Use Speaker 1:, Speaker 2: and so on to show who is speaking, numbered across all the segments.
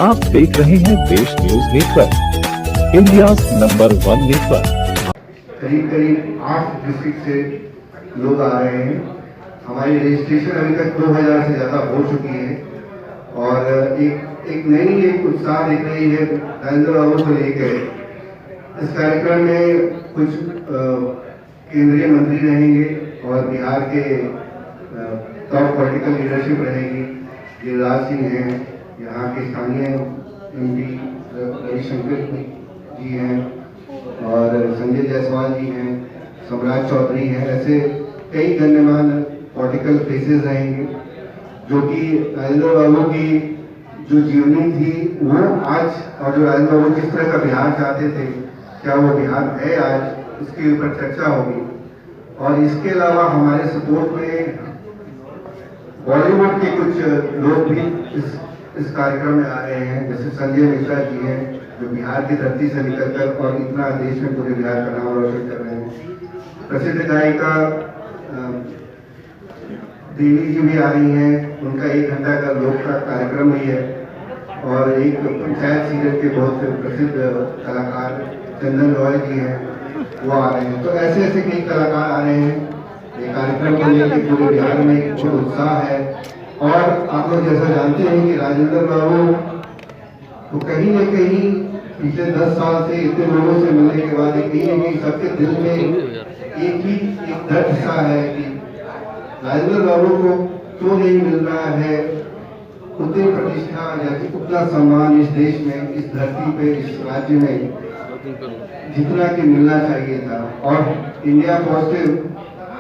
Speaker 1: आप देख रहे हैं देश news network, India number 1 network.
Speaker 2: करीब करीब 8 डिस्ट्रिक्ट से लोग आ रहे हैं। हमारी रजिस्ट्रेशन अभी तक 2000 से ज़्यादा हो चुकी है और एक नई उत्साह दिख रही है नरेंद्र बाबू को लेकर। इस कार्यक्रम में कुछ केंद्रीय मंत्री रहेंगे और बिहार के टॉप पॉलिटिकल लीडरशिप रहेगी। गिरिराज सिंह हैं, यहाँ के स्थानीय एमपी रविशंकर जी हैं और संजय जायसवाल जी हैं, सम्राट चौधरी हैं। ऐसे कई गण्यमान पॉलिटिकल फेसेस रहेंगे जो कि राजेंद्र बाबू की जो जीवनी थी वो आज, और जो राजेंद्र बाबू किस तरह का बिहार चाहते थे, क्या वो बिहार है आज, उसके ऊपर चर्चा होगी। और इसके अलावा हमारे सपोर्ट में बॉलीवुड के कुछ लोग भी इस कार्यक्रम में आ रहे हैं, जैसे संजय मिश्रा जी हैं जो बिहार की धरती से निकलकर और इतना देश में पूरे बिहार का नाम रोशन कर रहे हैं। प्रसिद्ध गायिका देवी जी भी आ रही हैं, उनका 1 घंटा का लोक का कार्यक्रम भी है। और एक पंचायत सीरियल के बहुत प्रसिद्ध कलाकार चंदन रॉय जी हैं, वो आ रहे हैं। तो ऐसे ऐसे कई कलाकार आ रहे हैं। ये कार्यक्रम को लेकर पूरे बिहार में बहुत उत्साह है। और आप लोग जैसा जानते हैं कि राजेंद्र बाबू तो कहीं न कहीं पिछले 10 साल से इतने लोगों से मिलने के बाद कहीं न कहीं सबके दिल में एक दर्द सा है कि राजेंद्र बाबू को क्यों नहीं मिल रहा है उतनी प्रतिष्ठा या उतना सम्मान इस देश में, इस धरती पे, इस राज्य में जितना कि मिलना चाहिए था। और इंडिया पॉजिटिव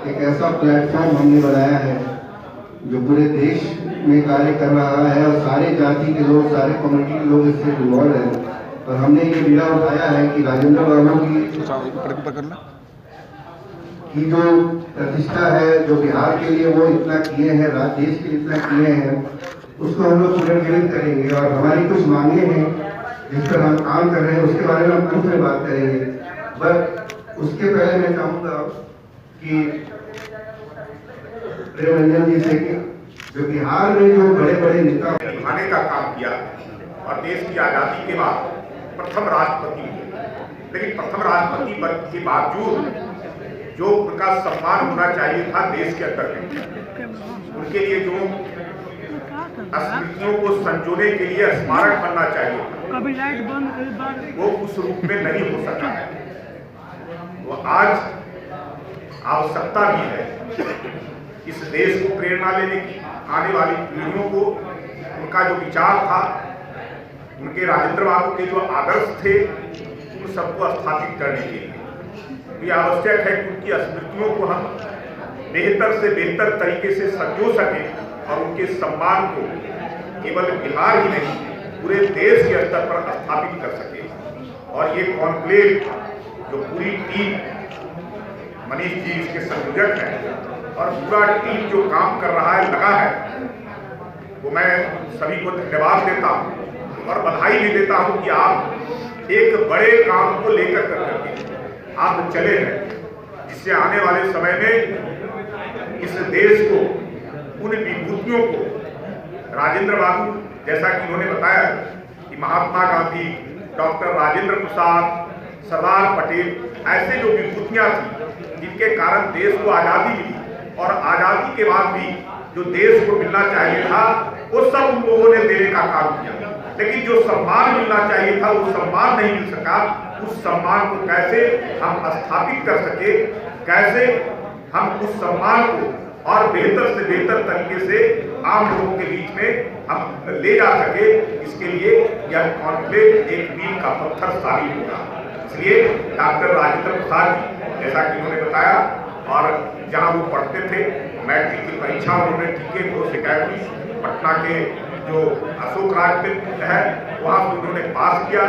Speaker 2: एक ऐसा प्लेटफॉर्म हमने बनाया है जो पूरे देश में कार्य कर रहा है और सारे जाति के लोग, सारे कम्युनिटी के लोग इससे इन्वॉल्व हैं। और हमने ये बीड़ा उठाया है कि राजेंद्र बाबू की जो प्रतिष्ठा है, जो बिहार के लिए वो इतना किए हैं, देश के लिए इतना किए हैं, उसको हम लोग पुनर्जीवित करेंगे। और हमारी कुछ मांगे हैं जिस पर हम काम कर रहे हैं, उसके बारे में हम अंत में बात करेंगे। बट उसके पहले मैं चाहूँगा कि प्रेम रंजन जी से कि जो बिहार में जो बड़े बड़े नेता
Speaker 3: निभाने का काम किया और देश की आज़ादी के बाद प्रथम राष्ट्रपति हुए, लेकिन प्रथम राष्ट्रपति पद के बावजूद जो उनका सम्मान होना चाहिए था देश के अंदर में, उनके लिए जो स्मृतियों को संजोने के लिए स्मारक बनना चाहिए वो उस रूप में नहीं हो सका है। वो आज आवश्यकता भी है इस देश को प्रेरणा लेने की, आने वाली पीढ़ियों को उनका जो विचार था, उनके राजेंद्र बाबू के जो आदर्श थे, उन सबको स्थापित करने के लिए ये आवश्यक है कि उनकी स्मृतियों को हम बेहतर से बेहतर तरीके से संजो सकें और उनके सम्मान को केवल बिहार ही नहीं पूरे देश के स्तर पर स्थापित कर सकें। और ये कॉन्क्लेव जो पूरी टीम, मनीष जी इसके संयोजक हैं और पूरा टीम जो काम कर रहा है, लगा है, वो मैं सभी को धन्यवाद देता हूँ और बधाई भी देता हूँ कि आप एक बड़े काम को लेकर करके आप चले हैं, जिससे आने वाले समय में इस देश को, उन विभूतियों को, राजेंद्र बाबू जैसा कि उन्होंने बताया कि महात्मा गांधी, डॉक्टर राजेंद्र प्रसाद, सरदार पटेल, ऐसे जो विभूतियाँ थी जिनके कारण देश को आज़ादी मिली और आज़ादी के बाद भी जो देश को मिलना चाहिए था वो सब उन लोगों ने देने का काम किया। लेकिन जो सम्मान मिलना चाहिए था वो सम्मान नहीं मिल सका। उस सम्मान को कैसे हम स्थापित कर सके, कैसे हम उस सम्मान को और बेहतर से बेहतर तरीके से आम लोगों के बीच में हम ले जा सके, इसके लिए यह कॉन्क्लेव एक मील का पत्थर साबित होगा। इसलिए डॉक्टर राजेंद्र प्रसाद जी, जैसा कि उन्होंने बताया, और जहाँ वो पढ़ते थे, मैट्रिक की परीक्षा उन्होंने टीके को शिकायत की, पटना के जो अशोक राज है वहाँ से उन्होंने पास किया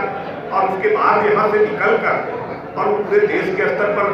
Speaker 3: और उसके बाद यहाँ से निकल कर और पूरे देश के स्तर पर